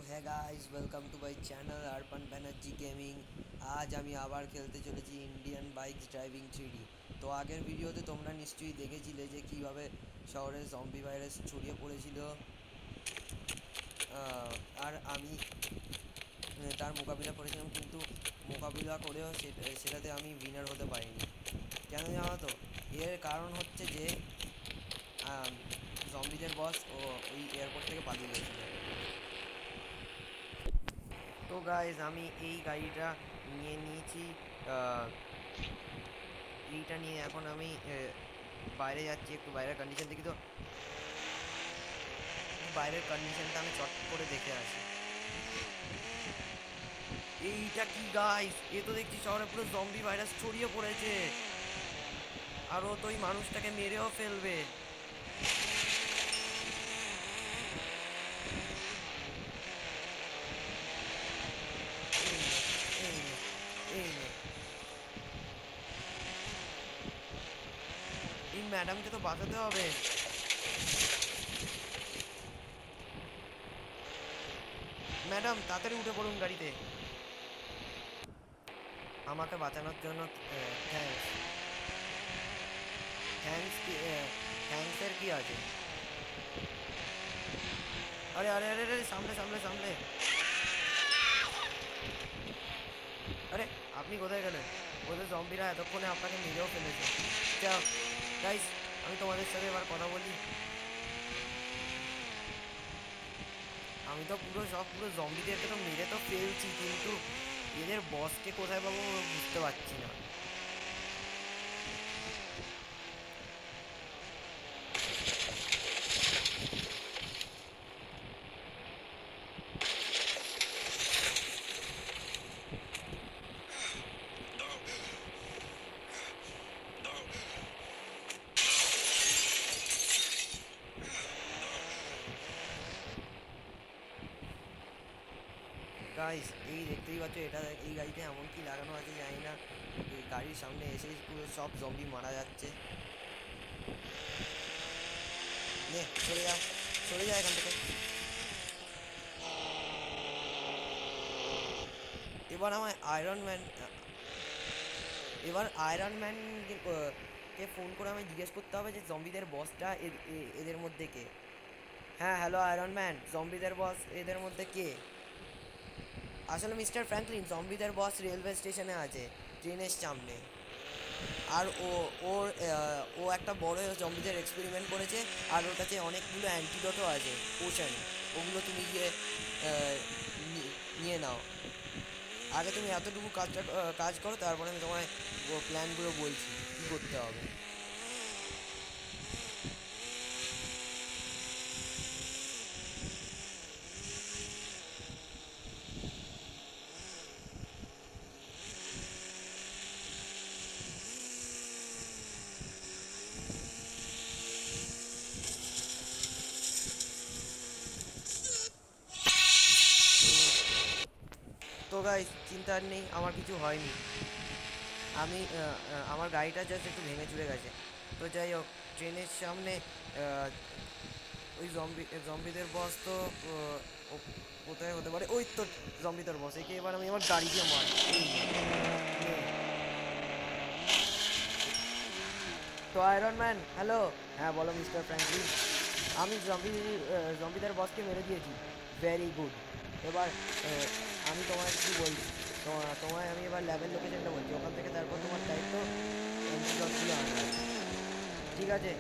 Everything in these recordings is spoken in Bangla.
হ্যাঁ guys, welcome to my channel Arpan Banerjee gaming. আজ আমি আবার খেলতে চলেছি ইন্ডিয়ান বাইকস ড্রাইভিং 3D। তো আগের ভিডিওতে তোমরা নিশ্চয়ই দেখেছিলে যে কীভাবে শহরে জম্বি ভাইরাস ছড়িয়ে পড়েছিল। আর আমি তার মোকাবিলা করেছিলাম, কিন্তু মোকাবিলা করেও সেটাতে আমি উইনার হতে পারিনি। কেন জানো তো? এর কারণ হচ্ছে যে জম্বিদের বস ওই এয়ারপোর্ট থেকে পালিয়ে গেছিলো। তো গাইজ, আমি এই গাড়িটা নিয়ে নিয়েছি। এইটা নিয়ে এখন আমি বাইরে যাচ্ছি, একটু বাইরের কন্ডিশন দেখি। তো বাইরের কন্ডিশনটা আমি চট করে দেখে আসি। এইটা কি গাইজ, এ তো দেখছি শহরে পুরো জম্বি ভাইরাস ছড়িয়ে পড়েছে। আর ও তো ওই মানুষটাকে মেরেও ফেলবে। এই নে, এই নে, এই নে। এই ম্যাডামকে তো বাঁচাতে হবে। ম্যাডাম, তাড়াতাড়ি উঠে পড়ুন গাড়িতে। আমাকে বাঁচানোর জন্য থ্যাঙ্কস। থ্যাঙ্কস কি? থ্যাঙ্কসের কি আছে? আরে আরে আরে আরে, সামলে সামলে সামলে। আরে, আপনি কোথায় গেলেন? ওদের জম্বিরা এতক্ষণে আপনাকে মেরেও ফেলেছে। যাও গাইস, আমি তোমাদের সাথে এবার কথা বলি। আমি তো পুরো জম্বিদেরকে তো মেরে তো ফেলছি, কিন্তু এদের বসকে কোথায় পাবো বুঝতে পারছি না। গাইস, এই দেখতেই পাচ্ছ, এই গাড়িতে এমন কি লাগানো আছে জানি না। এই গাড়ির সামনে এসে পুরো সব জম্বি মারা যাচ্ছে। নে, সরে যা, সরে যা এখান থেকে। এবার আমার আয়রন ম্যান এবার আয়রন ম্যান কে ফোন করে আমি জিজ্ঞেস করতে হবে যে জম্বিদের বসটা এদের মধ্যে কে। হ্যাঁ, হ্যালো আয়রন ম্যান, জম্বিদের বস এদের মধ্যে কে? আসলে মিস্টার ফ্র্যাঙ্কলিন, জম্বিদের বস রেলওয়ে স্টেশনে আছে, ট্রেনের সামনে। আর ও একটা বড় জম্বিদের এক্সপেরিমেন্ট করেছে। আর ওর কাছে অনেকগুলো অ্যান্টিডোটও আছে, পোশন। ওগুলো তুমি গিয়ে নিয়ে নাও। আগে তুমি এতটুকু কাজ করো, তারপরে আমি তোমায় প্ল্যানগুলো বলছি কী করতে হবে। তো গাইস, চিন্তার নেই, আমার কিছু হয়নি। আমি আমার গাড়িটা জাস্ট একটু ভেঙে চুরে গেছে। তো যাই হোক, ট্রেনের সামনে ওই জম্বিদের বস তো কোথায় হতে পারে? ওই তো জম্বিদের বস। একে এবার আমি আমার গাড়ি দিয়ে মারি। এই নে, নে। তো আয়রন ম্যান, হ্যালো। হ্যাঁ বলো মিস্টার ফ্র্যাঙ্কলিন। আমি জম্বিদের বসকে মেরে দিয়েছি। Very good. এবার আমি তোমায় কি বলছি, তোমায় আমি এবার ল্যাবের লোকেশনটা বলছি। ওখান থেকে তারপর তোমার দায়িত্ব অ্যান্টিডটগুলো আনা। ঠিক আছে?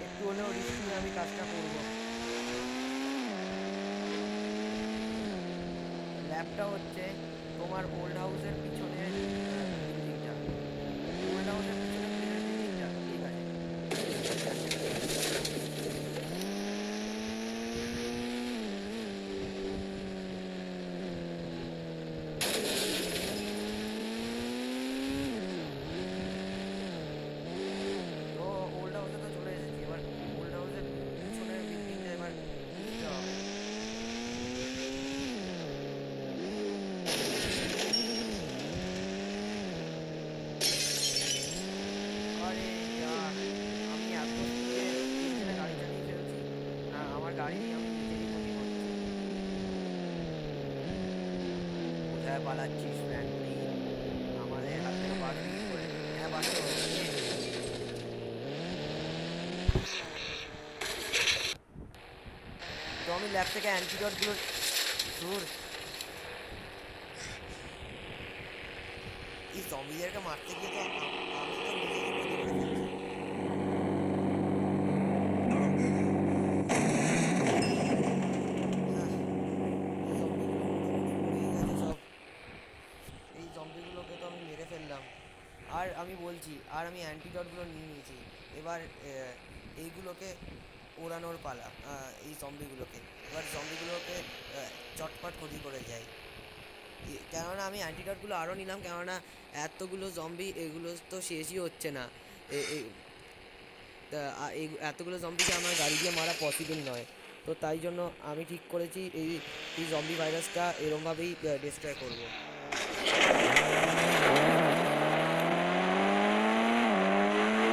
একটু হলেও রিস্ক নিয়ে আমি কাজটা করবো। ল্যাবটা হচ্ছে তোমার ওল্ড হাউসের পিছনে, বিল্ডিংটা। ওল্ড হাউসের পিছনে বিল্ডিংটা, ঠিক আছে? তো ওল্ড হাউসে তো চলে এসেছি। এবার ওল্ড হাউসের পিছনের বিল্ডিংটা এবার খুঁজতে হবে। কোথায় পালাচ্ছিস ফ্র্যাঙ্কলিন? আমাদের হাত থেকে বাঁচবি কি করে? হ্যাঁ বাঁচো। তো আমি ল্যাব থেকে অ্যান্টিডটগুলো দূর, এই জম্বিদেরকে মারতে গিয়ে তো আমি তো নিজেরই ক্ষতি করে ফেলছি। হ্যাঁ, এই জম্বিগুলো মোটামুটি মরেই গেছে সব। এই জম্বিগুলোকে তো আমি মেরে ফেললাম। আর আমি বলছি, আর আমি অ্যান্টিডটগুলো নিয়ে নিয়েছি। এবার এইগুলোকে ওড়ানোর পালা, এই জম্বিগুলোকে। এবার জম্বিগুলোকে চটপট ক্ষতি করে যায়। কেননা আমি অ্যান্টিডটগুলো আরও নিলাম, কেননা এতগুলো জম্বি এগুলো তো শেষই হচ্ছে না। এই এতগুলো জম্বিকে আমার গাড়ি দিয়ে মারা পসিবল নয়। তো তাই জন্য আমি ঠিক করেছি এই জম্বি ভাইরাসটা এরমভাবেই ডিস্ট্রয় করবো। আমায় জলদি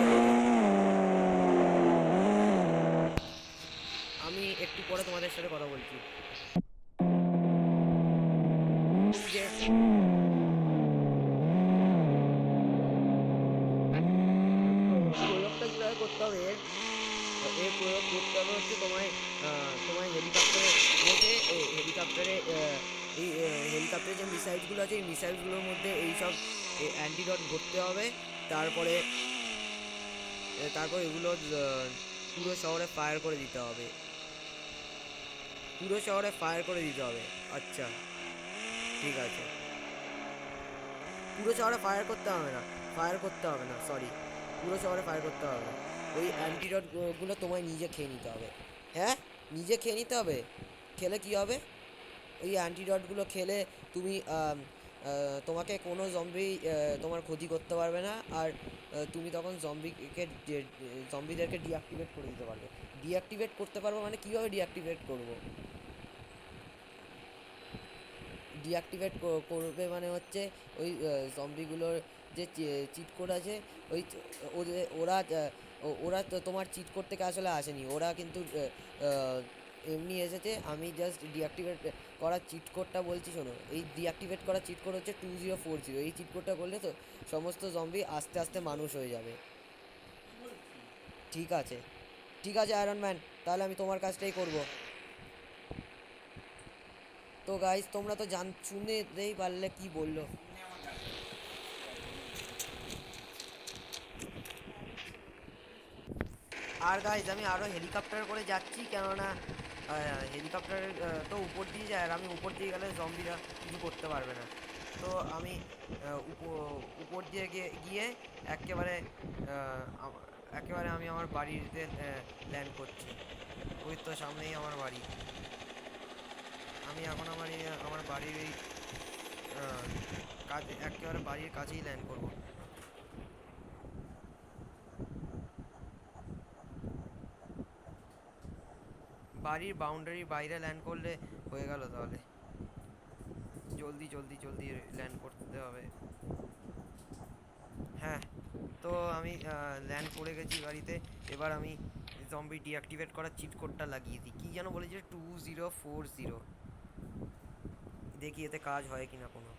জলদি করতে হবে। আমি একটু পরে তোমাদের সাথে কথা বলছি। ওই যে প্রয়োগটা কীভাবে করতে হবে এর প্রয়োগ করতে হবে হচ্ছে তোমায় হেলিকপ্টারে বসে, হেলিকপ্টারে যে মিসাইলসগুলো আছে এই মিসাইলসগুলোর মধ্যে এইসব অ্যান্টিডট ভরতে হবে। তারপরে এগুলো পুরো শহরে ফায়ার করে দিতে হবে। পুরো শহরে ফায়ার করে দিতে হবে। আচ্ছা, ঠিক আছে। পুরো শহরে ফায়ার করতে হবে না, সরি। পুরো শহরে ফায়ার করতে হবে না। ওই অ্যান্টিডটগুলো তোমায় নিজে খেয়ে নিতে হবে। হ্যাঁ, নিজে খেয়ে নিতে হবে। খেলে কি হবে? ওই অ্যান্টিডটগুলো খেলে তুমি তোমাকে কোনো জম্বি তোমার ক্ষতি করতে পারবে না। আর তুমি তখন জম্বিদেরকে ডিঅ্যাক্টিভেট করে দিতে পারবে। ডিঅ্যাক্টিভেট করতে পারবো মানে কীভাবে ডিঅ্যাক্টিভেট করবো? ডিঅ্যাক্টিভেট করবে মানে হচ্ছে ওই জম্বিগুলোর যে চিট কোড আছে, ওই ওরা তো তোমার চিট কোড থেকে আসলে আসেনি, ওরা কিন্তু এমনি এসেছে। আমি জাস্ট ডিঅ্যাক্টিভেট করার চিট কোডটা বলছি, শোনো। এই ডিঅ্যাক্টিভেট করার চিট কোড হচ্ছে 2040। এই চিট কোডটা করলে তো সমস্ত জম্বি আস্তে আস্তে মানুষ হয়ে যাবে। ঠিক আছে, ঠিক আছে আয়রন ম্যান, তাহলে আমি তোমার কাজটাই করবো। তো গাইজ তোমরা তো শুনেতেই পারলে কি বললো। আর গাইজ আমি আরও হেলিকপ্টার করে যাচ্ছি, কেননা হেলিকপ্টার তো উপর দিয়ে যায়, আর আমি উপর দিয়ে গেলে জম্বিরা কিছু করতে পারবে না। তো আমি উপর দিয়ে গিয়ে একেবারে আমি আমার বাড়িতে ল্যান্ড করছি। ওই তো সামনেই আমার বাড়ি। আমি এখন আমার বাড়ির এই কাজ একেবারে বাড়ির কাছেই ল্যান্ড করব। বাড়ির বাউন্ডারির বাইরে ল্যান্ড করলে হয়ে গেল তাহলে। জলদি জলদি জলদি ল্যান্ড করতে হবে। হ্যাঁ, তো আমি ল্যান্ড করে গেছি বাড়িতে। এবার আমি জম্বি ডিঅ্যাক্টিভেট করার চিট কোডটা লাগিয়ে দিই। কী যেন বলেছিল, 2040। দেখি এতে কাজ হয় কিনা কোনো।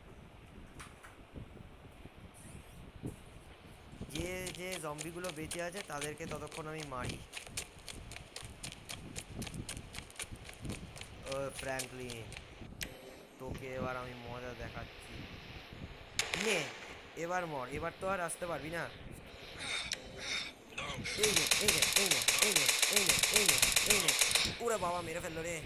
যে যে জম্বিগুলো বেঁচে আছে তাদেরকে ততক্ষণ আমি মারি। ও ফ্র্যাঙ্কলিন, তোকে এবার আমি মজা দেখাচ্ছি। নে, এবার মর। এবার তো আর আসতে পারবি না। এই নে, এই নে, এই নে, এই নে, এই নে, এই নে, এই নে। ওরে বাবা, মেরে ফেললো রে।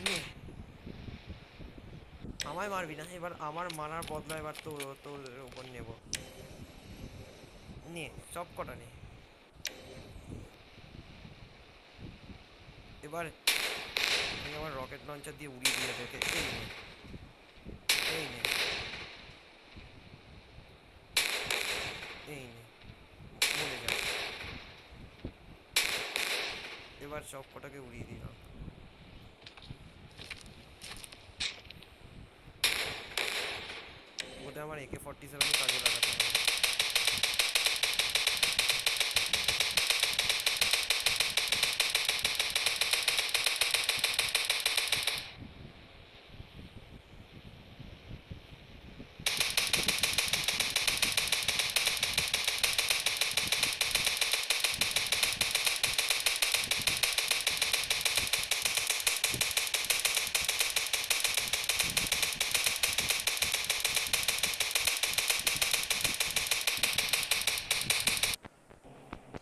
নে, আমায় মারবি না। এবার আমার মারার বদলা এবার তোর উপর নেব। নে, সব কটা নে। এবার আমি আমার রকেট লঞ্চার দিয়ে উড়িয়ে দিয়ে তোকে। এই নে, এই নে, এই একবার সব কটাকে উড়িয়ে দিলাম। বোধহয় আমার AK-47 কাজে লাগাতে হবে।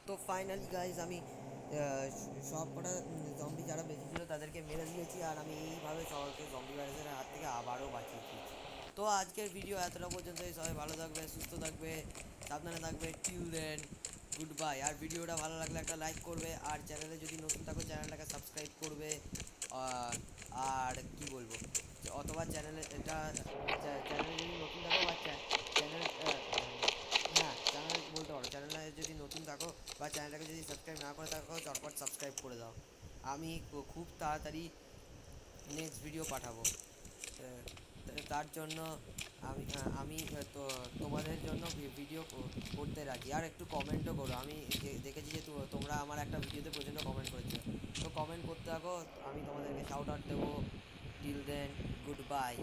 তো ফাইনালি গাইজ আমি সব কটা জম্বি যারা বেঁচে ছিল তাদেরকে মেরে দিয়েছি, আর আমি এইভাবে সবাইকে জম্বি ভাইরাসের হাত থেকে আবারও বাঁচিয়ে দিয়েছি। তো আজকের ভিডিও এতটা পর্যন্তই। সবাই ভালো থাকবে, সুস্থ থাকবে, সাবধানে থাকবে। Till then, good bye. আর ভিডিওটা ভালো লাগলে একটা লাইক করবে, আর চ্যানেলে যদি নতুন থাকো চ্যানেলটাকে সাবস্ক্রাইব করবে। আর কি বলবো, অথবা চ্যানেলে এটা চ্যানেলে যদি নতুন থাকো বা চ্যানেল হ্যাঁ চ্যানেল বলতে পারো, চ্যানেলে যদি নতুন থাকো বা চ্যানেলটাকে যদি সাবস্ক্রাইব না করে থাকো চটপট সাবস্ক্রাইব করে দাও। আমি খুব তাড়াতাড়ি নেক্সট ভিডিও পাঠাবো। তার জন্য আমি তো তোমাদের জন্য ভিডিও করতে রাজি। আর একটু কমেন্টও করো, আমি দেখেছি যে তোমরা আমার একটা ভিডিওতে প্রচণ্ড কমেন্ট করেছো, তো কমেন্ট করতে থাকো, আমি তোমাদেরকে শাউট আউট দেবো। Till then, good bye.